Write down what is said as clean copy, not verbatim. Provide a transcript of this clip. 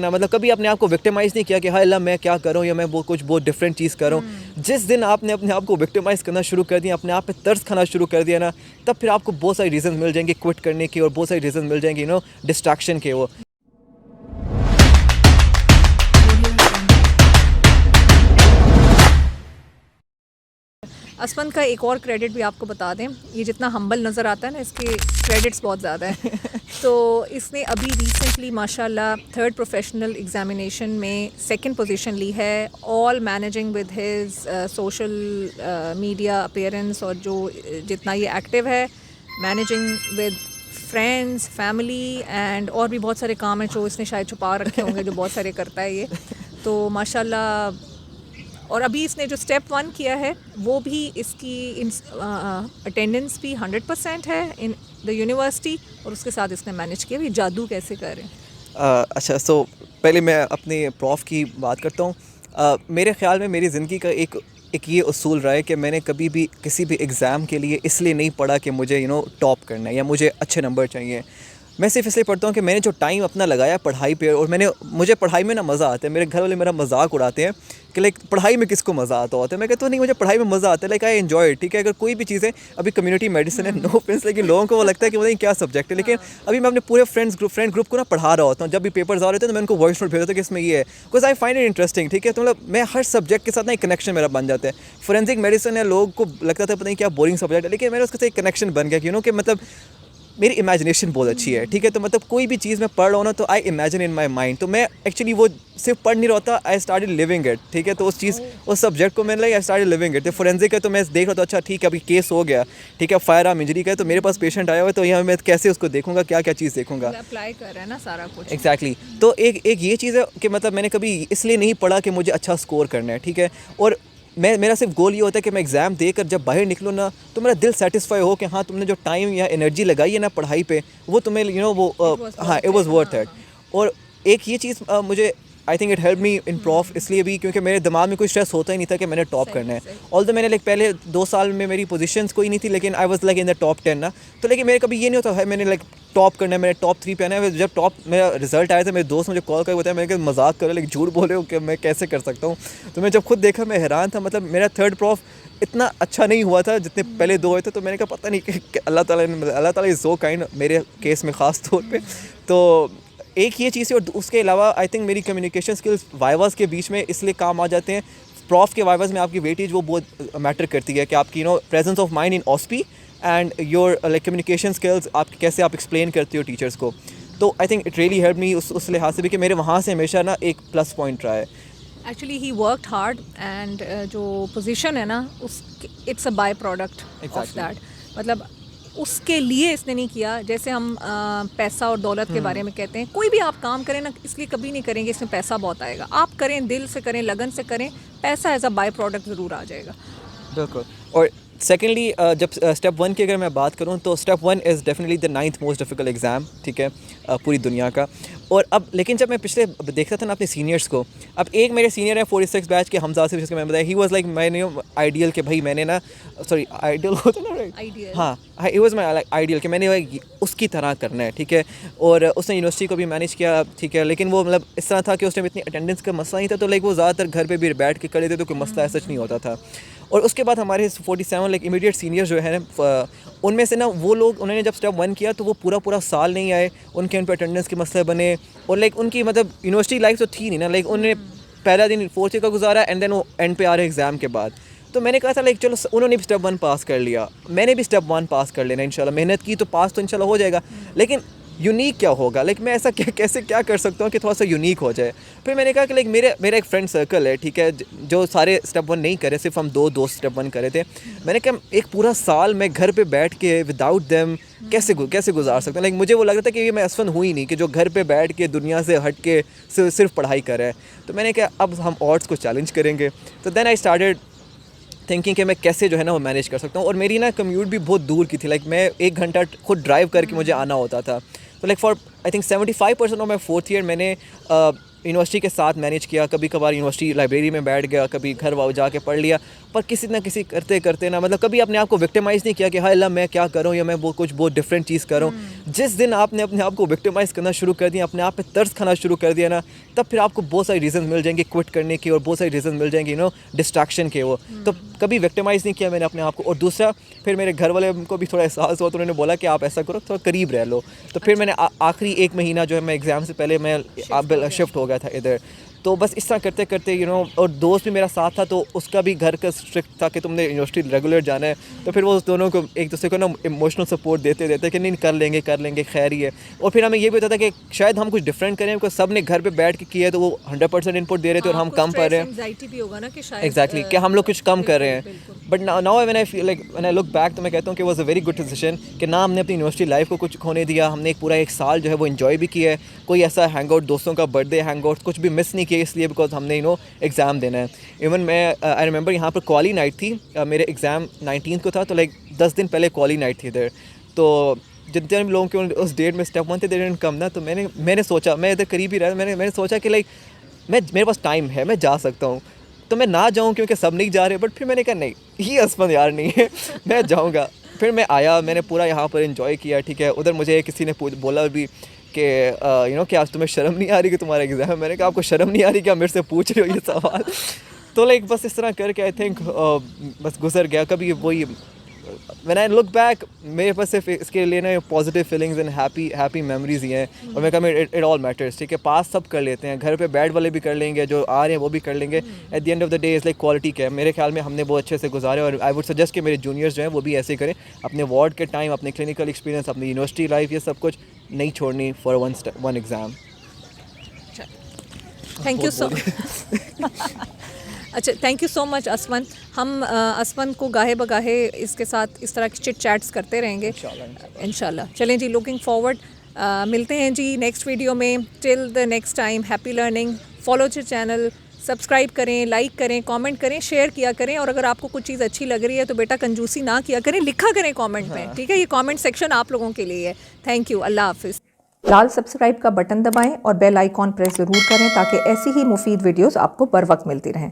ना मतलब कभी अपने आप को विक्टिमाइज़ नहीं किया कि हाय अल्लाह मैं क्या करूँ या मैं वो कुछ बहुत डिफरेंट चीज़ करूँ। जिस दिन आपने अपने आप को विक्टिमाइज़ करना शुरू कर दिया, अपने आप पे तरस खाना शुरू कर दिया ना, तब फिर आपको बहुत सारी रीज़न मिल जाएंगे क्विट करने की और बहुत सारी रीज़न मिल जाएंगे डिस्ट्रैक्शन के। वो असफन का एक और क्रेडिट भी आपको बता दें, ये जितना हम्बल नज़र आता है ना, इसके क्रेडिट्स बहुत ज़्यादा है। तो इसने अभी रिसेंटली माशाल्लाह थर्ड प्रोफेशनल एग्जामिनेशन में सेकंड पोजीशन ली है, all managing with his social media appearance, और जो जितना ये एक्टिव है, managing with friends, family and और भी बहुत सारे काम हैं जो इसने शायद छुपा रखे होंगे, जो बहुत सारे करता है ये। तो माशाल्लाह, और अभी इसने जो स्टेप 1 किया है वो भी इसकी अटेंडेंस भी 100% है इन द यूनिवर्सिटी, और उसके साथ इसने मैनेज किया। ये जादू कैसे कर रहे हैं? अच्छा, सो पहले मैं अपने प्रॉफ की बात करता हूँ। मेरे ख़्याल में मेरी ज़िंदगी का एक ये उसूल रहा है कि मैंने कभी भी किसी भी एग्ज़ाम के लिए इसलिए नहीं पढ़ा कि मुझे टॉप करना है या मुझे अच्छे नंबर चाहिए। मैं सिर्फ इसलिए पढ़ता हूँ कि मैंने जो टाइम अपना लगाया पढ़ाई पे, और मुझे पढ़ाई में ना मज़ा आता है। मेरे घर वाले मेरा मजाक उड़ाते हैं कि लाइक पढ़ाई में किसको मज़ा आता होता है। मैं कहता हूँ नहीं, मुझे पढ़ाई में मज़ा आता है, लाइक आई एन्जॉय इट। ठीक है, अगर कोई भी चीज़ है, अभी कम्युनिटी मेडिसिन है, नो ऑफेंस, लेकिन लोगों को वो लगता है कि नहीं क्या सब्जेक्ट है, लेकिन अभी मैं अपने पूरे फ्रेंड ग्रुप को ना पढ़ा रहा होता हूँ। जब भी पेपर्स आ रहे थे तो मैं उनको वॉइस नोट भेजता था कि इसमें ये है, because I find it interesting. ठीक है, तो मतलब मैं हर सब्जेक्ट के साथ ना एक कनेक्शन मेरा बन जाता है। फोरेंसिक मेडिसिन है, लोगों को लगता था पता नहीं क्या बोरिंग सब्जेक्ट है, लेकिन मेरा उसके साथ एक कनेक्शन बन गया कि कि मतलब मेरी इमेजिनेशन बहुत अच्छी है। ठीक है, तो मतलब कोई भी चीज़ मैं पढ़ रहा हूँ ना, तो I imagine in my mind. तो मैं एक्चुअली वो सिर्फ पढ़ नहीं रहा था, आई स्टार्टेड लिविंग इट। ठीक है, तो उस सब्जेक्ट को मैंने आई स्टार्टेड लिविंग इट। तो फोरेंसिक है तो मैं देख रहा था, अच्छा ठीक है अभी केस हो गया, ठीक है फायर आर्म इंजरी का है, तो मेरे पास पेशेंट आया हुआ है, तो यहाँ मैं कैसे उसको देखूंगा, क्या क्या चीज़ देखूंगा, अप्लाई कर रहा है ना सारा कुछ। एग्जैक्टली। तो एक ये चीज़ है कि मतलब मैंने कभी इसलिए नहीं पढ़ा कि मुझे अच्छा स्कोर करना है। ठीक है, और मेरा सिर्फ गोल ये होता है कि मैं एग्ज़ाम देकर जब बाहर निकलूँ ना, तो मेरा दिल सेटिस्फाई हो कि हाँ तुमने जो टाइम या एनर्जी लगाई है ना पढ़ाई पे, वो तुम्हें हाँ इट वाज वर्थ इट। और एक ये चीज़ मुझे आई think it help me in prof इसलिए भी क्योंकि मेरे दिमाग में कोई स्ट्रेस होता ही नहीं था कि मैंने टॉप करना है। ऑल्दो मैंने पहले 2 साल में मेरी पोजीशंस कोई नहीं थी, लेकिन I was in the top 10 ना, तो लेकिन मेरे कभी ये नहीं होता है मैंने टॉप करना है, मैंने टॉप 3 पे आना है। जब टॉप मेरा रिजल्ट आया था, मेरे दोस्त मुझे कॉल करके बताया, मैंने कहा मजाक कर रहे हो, लेकिन झूठ बोल रहे हो कि मैं कैसे कर सकता हूँ। तो मैं जब खुद देखा मैं हैरान था। मतलब मेरा थर्ड प्रॉफ इतना अच्छा नहीं हुआ था जितने पहले 2 हुए थे। तो मैंने कहा पता नहीं कि अल्लाह ताला इज़ सो काइंड, मेरे केस में ख़ास तौर पे। तो एक ये चीज़ है, और उसके अलावा आई थिंक मेरी कम्युनिकेशन स्किल्स वाइवास के बीच में इसलिए काम आ जाते हैं। प्रॉफ के वाइवास में आपकी वेटेज वो बहुत मैटर करती है कि आपकी प्रेजेंस ऑफ माइंड इन ऑस्पी एंड योर कम्युनिकेशन स्किल्स, आप कैसे आप एक्सप्लेन करते हो टीचर्स को। तो I think it really help me उस लिहाज से भी कि मेरे वहाँ से हमेशा ना एक प्लस पॉइंट रहा है। Actually he worked hard and जो पोजीशन है ना, उस it's a by product of that. मतलब उसके लिए इसने नहीं किया। जैसे हम पैसा और दौलत के बारे में कहते हैं, कोई भी आप काम करें ना, इसलिए कभी नहीं करेंगे इसमें पैसा बहुत आएगा। आप करें, दिल से करें, लगन से करें, पैसा एज अ बाय प्रोडक्ट ज़रूर आ जाएगा। बिल्कुल। और सेकेंडली जब स्टेप 1 की अगर मैं बात करूँ तो step 1 is definitely the 9th most difficult exam. ठीक है, पूरी दुनिया का। और अब लेकिन जब मैं पिछले देखता था ना अपने सीनियर्स को, अब एक मेरे सीनियर है 46 बैच के हमजा से, जिसके मैं बताया ही वाज लाइक मैंने आइडियल के भाई मैंने ना सॉरी आइडियल होता ना, राइट, हाँ ही वाज माई आइडियल कि मैंने उसकी तरह करना है। ठीक है, और उसने यूनिवर्सिटी को भी मैनेज किया। ठीक है, लेकिन वो मतलब इस तरह था कि उस टाइम इतनी अटेंडेंस का मसला नहीं था, तो लाइक वो ज़्यादातर घर पे भी बैठ के करे थे, तो कोई मसला ऐसा नहीं होता था। और उसके बाद हमारे 47 लाइक इमीडिएट सीनियर्स जो है ना, उनमें से ना वो लोग, उन्होंने जब स्टेप 1 किया तो वो पूरा साल नहीं आए, उनके उन पर अटेंडेंस के मसले बने। और लाइक उनकी मतलब यूनिवर्सिटी लाइफ तो थी नहीं ना, लाइक उन्होंने पहला दिन 4th ईयर का गुजारा एंड देन वो एंड पे आ रहे एग्ज़ाम के बाद। तो मैंने कहा था लाइक चलो उन्होंने भी स्टेप 1 पास कर लिया, मैंने भी स्टेप 1 पास कर लेना इंशाल्लाह, मेहनत की तो पास तो इंशाल्लाह हो जाएगा, लेकिन यूनिक क्या होगा, लाइक मैं ऐसा कैसे क्या कर सकता हूँ कि थोड़ा सा यूनिक हो जाए। फिर मैंने कहा कि लाइक मेरा एक फ्रेंड सर्कल है। ठीक है, जो सारे स्टेप 1 नहीं करे, सिर्फ हम 2 दोस्त स्टेप 1 करे थे। मैंने कहा एक पूरा साल मैं घर पे बैठ के विदाउट देम कैसे गुजार सकता हूँ। लाइक मुझे वो लग रहा था कि ये मैं असफन हुई ही नहीं कि जो घर पे बैठ के दुनिया से हट के सिर्फ पढ़ाई कर रहा है। तो मैंने कहा अब हम ऑड्स को चैलेंज करेंगे। तो देन आई स्टार्टेड थिंकिंग कि मैं कैसे जो है ना वो मैनेज कर सकता हूँ। और मेरी ना कम्यूट भी बहुत दूर की थी, लाइक मैं 1 घंटा खुद ड्राइव करके मुझे आना होता था। तो like for I think 75% of my 4th year मैंने यूनिवर्सिटी के साथ मैनेज किया। कभी कभार यूनिवर्सिटी लाइब्रेरी में बैठ गया, कभी घर जाके पढ़ लिया, पर किसी ना किसी करते ना मतलब कभी अपने आप को विक्टिमाइज़ नहीं किया कि हाय अल्लाह मैं क्या करूँ या मैं वो कुछ बहुत डिफरेंट चीज़ करूँ। जिस दिन आपने अपने आप को विक्टिमाइज़ करना शुरू कर दिया, अपने आप पे तरस खाना शुरू कर दिया ना, तब फिर आपको बहुत सारी रीज़न मिल जाएंगे क्विट करने की और बहुत सारी रीज़न मिल जाएंगे डिस्ट्रैक्शन के। वो तो कभी विक्टिमाइज़ नहीं किया मैंने अपने आप को। और दूसरा फिर मेरे घर वाले को भी थोड़ा एहसास हुआ तो उन्होंने बोला कि आप ऐसा करो, थोड़ा करीब रह लो। तो फिर मैंने आखिरी 1 महीना जो है मैं एग्ज़ाम से पहले मैं शिफ्ट हो गया था इधर। तो बस इस तरह करते करते और दोस्त भी मेरा साथ था, तो उसका भी घर का स्ट्रिक्ट था कि तुमने यूनिवर्सिटी रेगुलर जाना है। तो फिर वो दोनों को एक दूसरे को इमोशनल सपोर्ट देते कि नहीं कर लेंगे खैर ही है। और फिर हमें ये भी होता था कि शायद हम कुछ डिफरेंट करें, बिकॉज सब ने घर पे बैठ के किया है तो वो 100% इनपुट दे रहे थे और हम कम पढ़ रहे हैं। भी होगा ना कि शायद एग्जैक्टली कि हम लोग कुछ कम कर रहे हैं। But now when I feel like when I look back तो मैं कहता हूँ कि was a very good decision कि ना हमने अपनी यूनिवर्सिटी लाइफ को कुछ खोने दिया। हमने पूरा 1 साल जो है वो इन्जॉय भी किया है। कोई ऐसा हैंग आउट, दोस्तों का बर्थडे हैंग आउट कुछ भी मिस नहीं किया, इसलिए बिकॉज हमने एग्ज़ाम देना है। इवन मैं आई रिमेंबर यहाँ पर क्वाली नाइट थी, मेरे एग्ज़ाम 19 को था, तो लाइक 10 दिन पहले क्वाली नाइट थी इधर। तो जितने भी लोगों के उस डेट में स्टेप 1 थे दे डिडंट कम ना, तो मैंने सोचा, मैं इधर करीब ही रहा, मैंने सोचा कि लाइक मेरे पास टाइम है, मैं जा सकता हूँ, तो मैं ना जाऊँ क्योंकि सब नहीं जा रहे। बट फिर मैंने कहा नहीं, ये असमन यार नहीं है, मैं जाऊँगा। फिर मैं आया, मैंने पूरा यहाँ पर इन्जॉय किया, ठीक है। उधर मुझे किसी ने बोला भी कि कि आज तुम्हें शर्म नहीं आ रही कि तुम्हारा एग्ज़ाम है। मैंने कहा आपको शर्म नहीं आ रही कि आप मेरे से पूछ रहे हो ये सवाल। तो लाइक बस इस तरह करके आई थिंक बस गुजर गया। कभी वही व्हेन आई लुक बैक मेरे पास सिर्फ इसके लिए ना positive feelings and happy memories ही हैं। और मैं कहा इट ऑल मैटर्स, ठीक है। पास सब कर लेते हैं, घर पे बैड वाले भी कर लेंगे, जो आ रहे हैं वो भी कर लेंगे। At the end of the day is like quality क्या है। मेरे ख्याल में हमने बहुत अच्छे से गुजारे और आई वुड सजेस्ट कि मेरे जूनियर्स जो हैं वो भी ऐसे करें। अपने वार्ड के टाइम, अपने क्लिनिकल एक्सपीरियंस, अपनी यूनिवर्सिटी लाइफ, ये सब कुछ नहीं छोड़नी for one exam. Thank you so अच्छा, थैंक यू सो मच असमन। हम असमन को गाहे बगाहे इसके साथ इस तरह की चिट चैट्स करते रहेंगे इंशाल्लाह। चलें जी, लुकिंग फॉरवर्ड, मिलते हैं जी नेक्स्ट वीडियो में। Till the next time, happy learning. Follow the channel, subscribe करें, लाइक करें, कमेंट करें, शेयर किया करें। और अगर आपको कुछ चीज़ अच्छी लग रही है तो बेटा कंजूसी ना किया करें, लिखा करें कमेंट में, ठीक है। ये कमेंट सेक्शन आप लोगों के लिए है। थैंक यू, अल्लाह हाफिज़। लाल सब्सक्राइब का बटन दबाएं और बेल आइकॉन प्रेस ज़रूर करें ताकि ऐसी ही मुफीद वीडियोस आपको बर वक्त मिलती रहें।